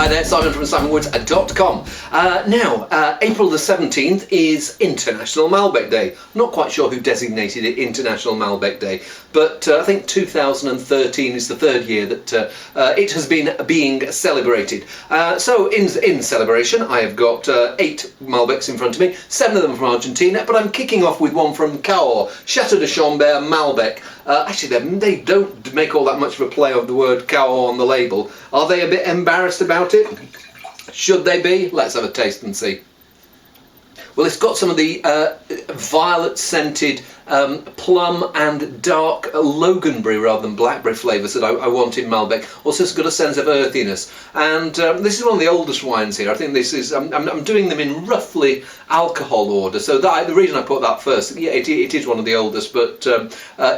Hi there, Simon from simonwoods.com. Now, April the 17th is International Malbec Day. I'm not quite sure who designated it International Malbec Day, but I think 2013 is the third year that it has been being celebrated. So in celebration, I have got 8 Malbecs in front of me, 7 of them from Argentina, but I'm kicking off with one from Cahors, Chateau de Chambert Malbec. Actually, they don't make all that much of a play of the word Cahors on the label. Are they a bit embarrassed about it? Should they be? Let's have a taste and see. Well, it's got some of the violet scented plum and dark Loganberry rather than blackberry flavours that I want in Malbec. Also, it's got a sense of earthiness. And this is one of the oldest wines here. I think this is, I'm doing them in roughly alcohol order. So the reason I put that first, yeah, it is one of the oldest, but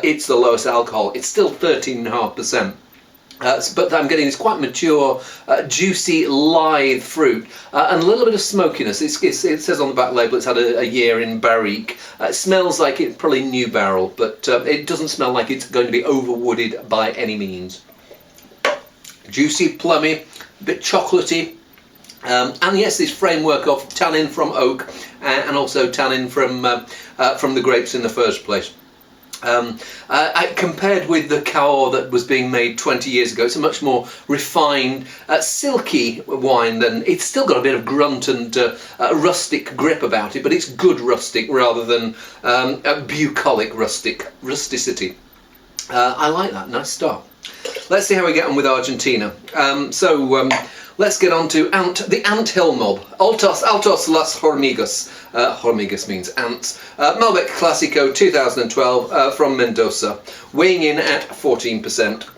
it's the lowest alcohol. It's still 13.5%. But I'm getting this quite mature, juicy, lithe fruit and a little bit of smokiness. It says on the back label it's had a year in barrique. It smells like it's probably new barrel, but it doesn't smell like it's going to be overwooded by any means. Juicy, plummy, a bit chocolatey. And yes, this framework of tannin from oak and also tannin from the grapes in the first place. Compared with the Cahors that was being made 20 years ago, it's a much more refined, silky wine. Than it's still got a bit of grunt and rustic grip about it, but it's good rustic rather than bucolic rusticity. I like that. Nice start. Let's see how we get on with Argentina. Let's get on to the ant hill mob. Altos las Hormigas. Hormigas means ants. Malbec Classico 2012 from Mendoza, weighing in at 14%.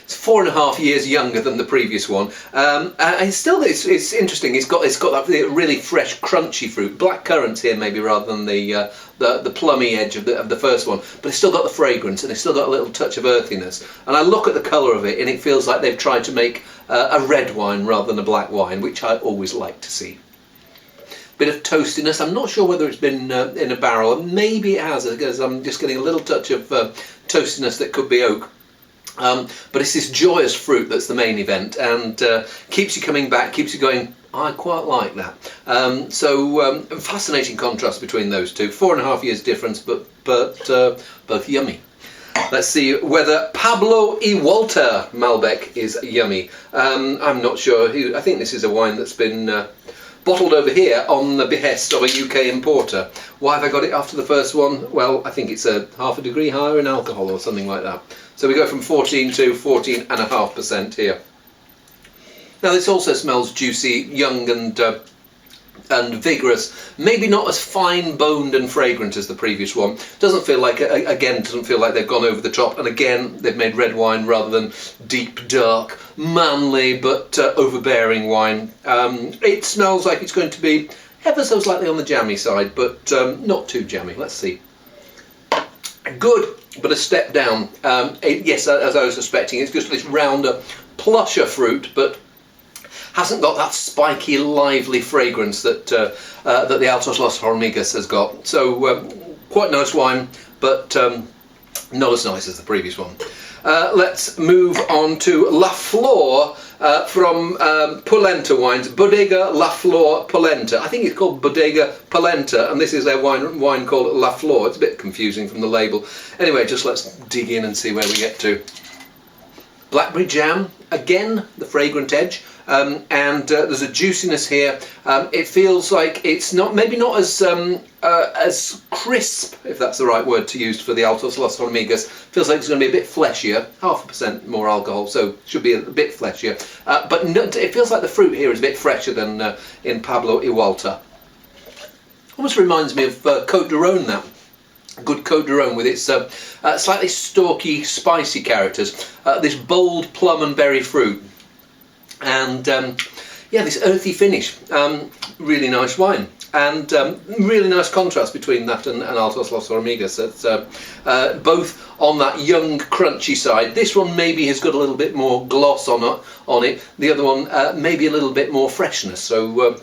It's 4.5 years younger than the previous one. And still, it's interesting. It's got that really fresh, crunchy fruit. Black currants here, maybe rather than the plummy edge of the first one. But it's still got the fragrance and it's still got a little touch of earthiness. And I look at the colour of it, and it feels like they've tried to make a red wine rather than a black wine, which I always like to see. Bit of toastiness. I'm not sure whether it's been in a barrel. Maybe it has, because I'm just getting a little touch of toastiness that could be oak. But it's this joyous fruit that's the main event, and keeps you coming back, keeps you going. I quite like that. Fascinating contrast between those two. 4.5 years difference, but both yummy. Let's see whether Pablo y Walter Malbec is yummy. I'm not sure. I think this is a wine that's been bottled over here on the behest of a UK importer. Why have I got it after the first one? Well, I think it's a 0.5 degree higher in alcohol or something like that. So we go from 14 to 14.5% here. Now this also smells juicy, young and vigorous. Maybe not as fine boned and fragrant as the previous one. Doesn't feel like, again, doesn't feel like they've gone over the top. And again, they've made red wine rather than deep, dark, manly but overbearing wine. It smells like it's going to be ever so slightly on the jammy side, but not too jammy. Let's see. Good, but a step down. Yes, as I was suspecting, it's just this rounder, plusher fruit, but hasn't got that spiky, lively fragrance that the Altos Las Hormigas has got. So quite nice wine, but not as nice as the previous one. Let's move on to La Flor from Polenta Wines, Bodega La Flor Polenta. I think it's called Bodega Polenta, and this is their wine called La Flor. It's a bit confusing from the label. Anyway, just let's dig in and see where we get to. Blackberry jam, again, the fragrant edge. And there's a juiciness here. It feels like it's maybe not as crisp, if that's the right word to use for the Altos Las Hormigas. Feels like it's going to be a bit fleshier, 0.5% more alcohol, so should be a bit fleshier. But it feels like the fruit here is a bit fresher than in Pablo y Walter. Almost reminds me of Côte de Rhône now. Good Côte de Rhône with its slightly stalky, spicy characters. This bold plum and berry fruit. And yeah, this earthy finish. Really nice wine, and really nice contrast between that and Altos Las Hormigas. It's both on that young, crunchy side. This one maybe has got a little bit more gloss on it. The other one maybe a little bit more freshness. So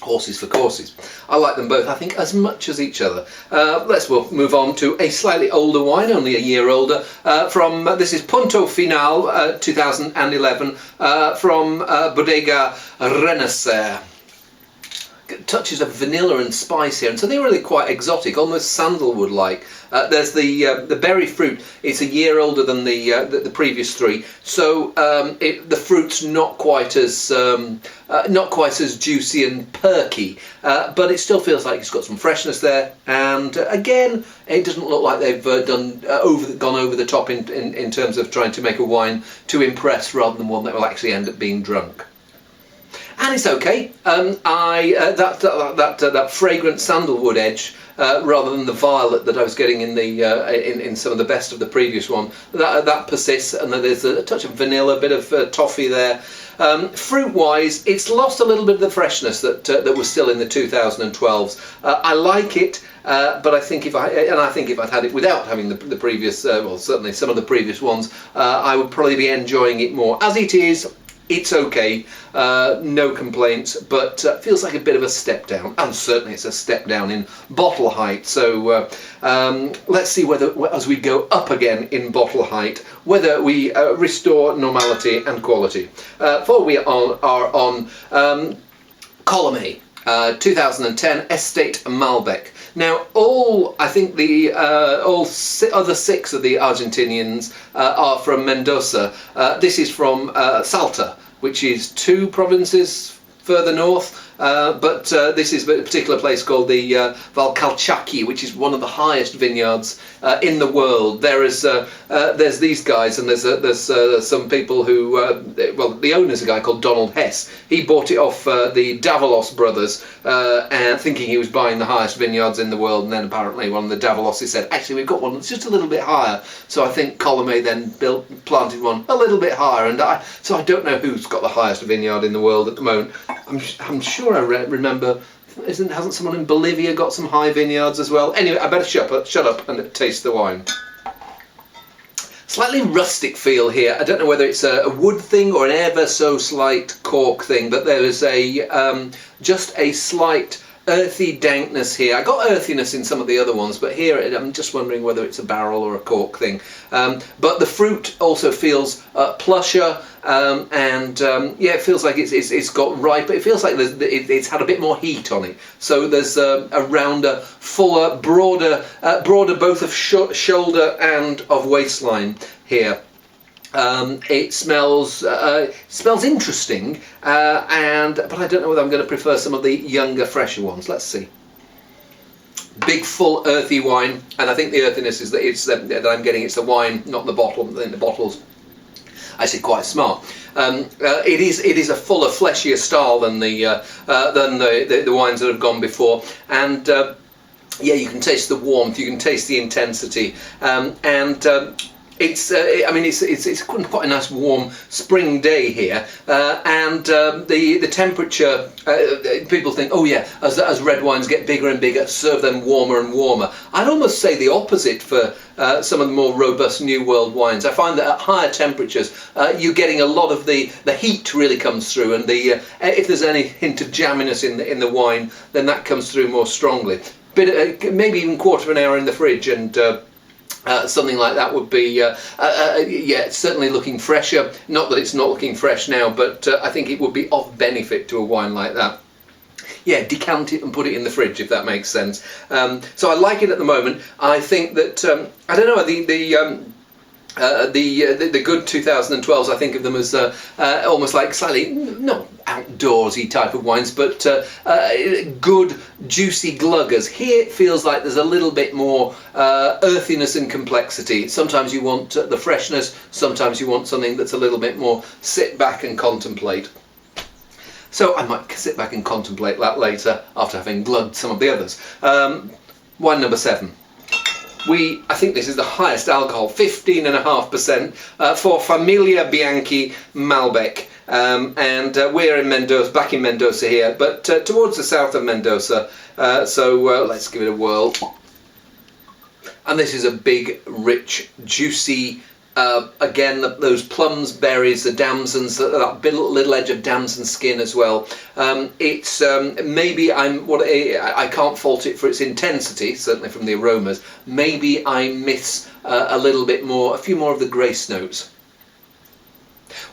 horses for courses. I like them both, I think, as much as each other. We'll move on to a slightly older wine, only a year older, this is Punto Final 2011 from Bodega Renacer. Touches of vanilla and spice here, and so they're really quite exotic, almost sandalwood-like. There's the berry fruit. It's a year older than the previous three, so the fruit's not quite as juicy and perky, but it still feels like it's got some freshness there. And again, it doesn't look like they've gone over the top in terms of trying to make a wine to impress rather than one that will actually end up being drunk. And it's okay. That fragrant sandalwood edge, rather than the violet that I was getting in in some of the best of the previous one, that persists, and there's a touch of vanilla, a bit of toffee there. Fruit-wise, it's lost a little bit of the freshness that was still in the 2012s. I like it, but I think if I'd had it without having the previous, well, certainly some of the previous ones, I would probably be enjoying it more. As it is, it's okay, no complaints, but feels like a bit of a step down, and certainly it's a step down in bottle height. So let's see whether, as we go up again in bottle height, whether we restore normality and quality. For we are on Column A, 2010 Estate Malbec. Now, I think the other 6 of the Argentinians are from Mendoza. This is from Salta, which is 2 provinces further north, but this is a particular place called the Valcalchaqui, which is one of the highest vineyards in the world. There's these guys, and there's some people who, well, the owner's a guy called Donald Hess. He bought it off the Davalos brothers, and thinking he was buying the highest vineyards in the world, and then apparently one of the Davaloses said, actually, we've got one that's just a little bit higher. So I think Column A then planted one a little bit higher, and so I don't know who's got the highest vineyard in the world at the moment. I'm sure I remember, hasn't someone in Bolivia got some high vineyards as well? Anyway, I better shut up and taste the wine. Slightly rustic feel here. I don't know whether it's a wood thing or an ever so slight cork thing, but there is just a slight earthy dankness here. I got earthiness in some of the other ones, but here I'm just wondering whether it's a barrel or a cork thing. But the fruit also feels plusher, and yeah, it feels like it's got ripe, but it feels like it's had a bit more heat on it. So there's a rounder, fuller, broader both of shoulder and of waistline here. It smells interesting, but I don't know whether I'm going to prefer some of the younger, fresher ones. Let's see. Big, full, earthy wine, and I think the earthiness is that I'm getting. It's the wine, not the bottle. I think the bottle's actually quite smart. It is a fuller, fleshier style than the wines that have gone before, and yeah, you can taste the warmth, you can taste the intensity, It's quite a nice warm spring day here, and the temperature. People think, oh yeah, as red wines get bigger and bigger, serve them warmer and warmer. I'd almost say the opposite for some of the more robust New World wines. I find that at higher temperatures, you're getting a lot of the heat really comes through, and if there's any hint of jamminess in the wine, then that comes through more strongly. Maybe even quarter of an hour in the fridge, and something like that would be, yeah, it's certainly looking fresher. Not that it's not looking fresh now, but I think it would be of benefit to a wine like that. Yeah, decant it and put it in the fridge, if that makes sense. So I like it at the moment. I think that I don't know, the good 2012s, I think of them as almost like slightly not outdoorsy type of wines, but good juicy gluggers. Here it feels like there's a little bit more earthiness and complexity. Sometimes you want the freshness, sometimes you want something that's a little bit more sit back and contemplate. So I might sit back and contemplate that later after having glugged some of the others. Wine number 7. I think this is the highest alcohol, 15.5% for Familia Bianchi Malbec, and we're in Mendoza, back in Mendoza here, but towards the south of Mendoza. So let's give it a whirl. And this is a big, rich, juicy Again, those plums, berries, the damsons, that little edge of damson skin as well. It's maybe I can't fault it for its intensity, certainly from the aromas. Maybe I miss a few more of the grace notes.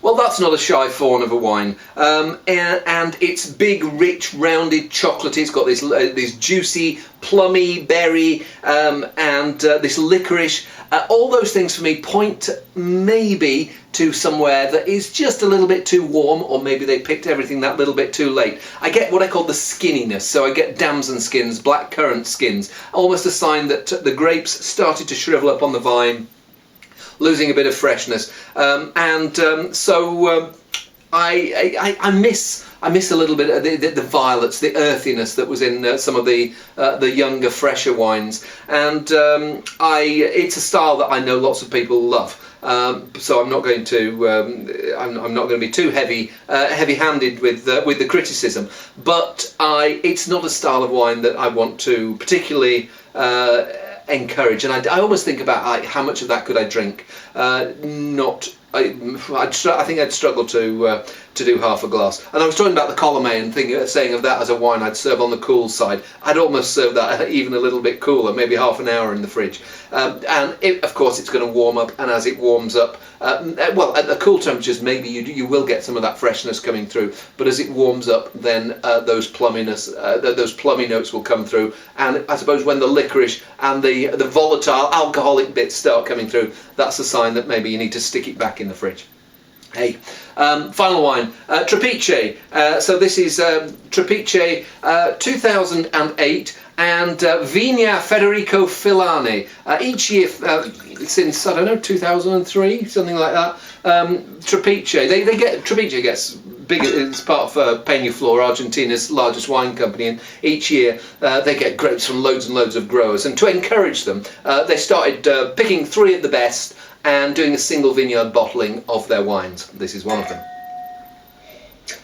Well, that's not a shy fawn of a wine, and it's big, rich, rounded, chocolatey. It's got this juicy, plummy berry, and this licorice. All those things for me point maybe to somewhere that is just a little bit too warm, or maybe they picked everything that little bit too late. I get what I call the skinniness, so I get damson skins, black currant skins, almost a sign that the grapes started to shrivel up on the vine, losing a bit of freshness, so I miss a little bit of the violets, the earthiness that was in some of the younger, fresher wines, and it's a style that I know lots of people love. So I'm not going to I'm not going to be too heavy-handed with the criticism, but it's not a style of wine that I want to particularly encourage, and I almost think about how much of that could I drink. I think I'd struggle to do half a glass. And I was talking about the Colomé and saying of that as a wine I'd serve on the cool side. I'd almost serve that even a little bit cooler, maybe half an hour in the fridge. Of course, it's going to warm up, and as it warms up, well, at the cool temperatures, maybe you will get some of that freshness coming through. But as it warms up, then those plummy notes will come through. And I suppose when the licorice and the volatile alcoholic bits start coming through, that's a sign that maybe you need to stick it back in the fridge. Hey, final wine, Trapiche. So this is Trapiche 2008 and Vigna Federico Filani. Each year since, I don't know, 2003, something like that. Trapiche, Trapiche gets big. It's part of Peñaflor, Argentina's largest wine company, and each year they get grapes from loads and loads of growers. And to encourage them, they started picking 3 of the best and doing a single vineyard bottling of their wines. This is one of them.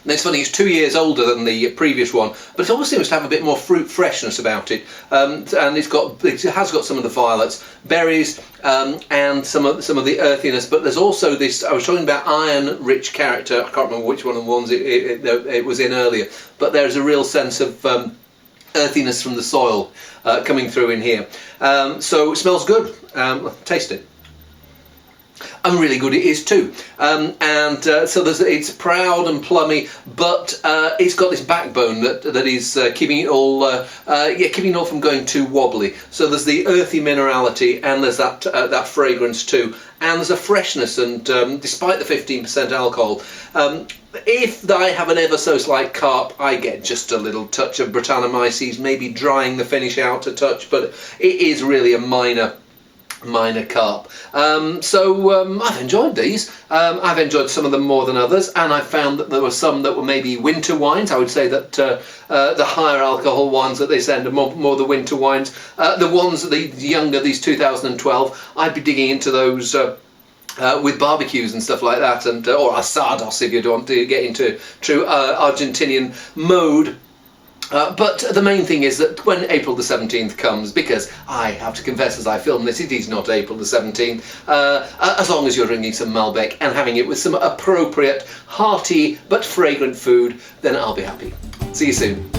And it's funny, it's 2 years older than the previous one, but it always seems to have a bit more fruit freshness about it. And it has got some of the violets, berries, and some of the earthiness. But there's also this. I was talking about iron-rich character. I can't remember which one of the ones it was in earlier. But there's a real sense of earthiness from the soil coming through in here. So it smells good. Taste it. And really good it is too, so it's proud and plummy, but it's got this backbone that is keeping it all from going too wobbly. So there's the earthy minerality, and there's that fragrance too, and there's a freshness. And despite the 15% alcohol, if I have an ever so slight carp, I get just a little touch of Brettanomyces, maybe drying the finish out a touch, but it is really a minor carp. I've enjoyed these. I've enjoyed some of them more than others, and I found that there were some that were maybe winter wines. I would say that the higher alcohol wines that they send are more the winter wines. The ones that the younger, these 2012, I'd be digging into those with barbecues and stuff like that, and or asados if you want to get into true Argentinian mode. But the main thing is that when April the 17th comes, because I have to confess as I film this, it is not April the 17th, as long as you're drinking some Malbec and having it with some appropriate, hearty but fragrant food, then I'll be happy. See you soon.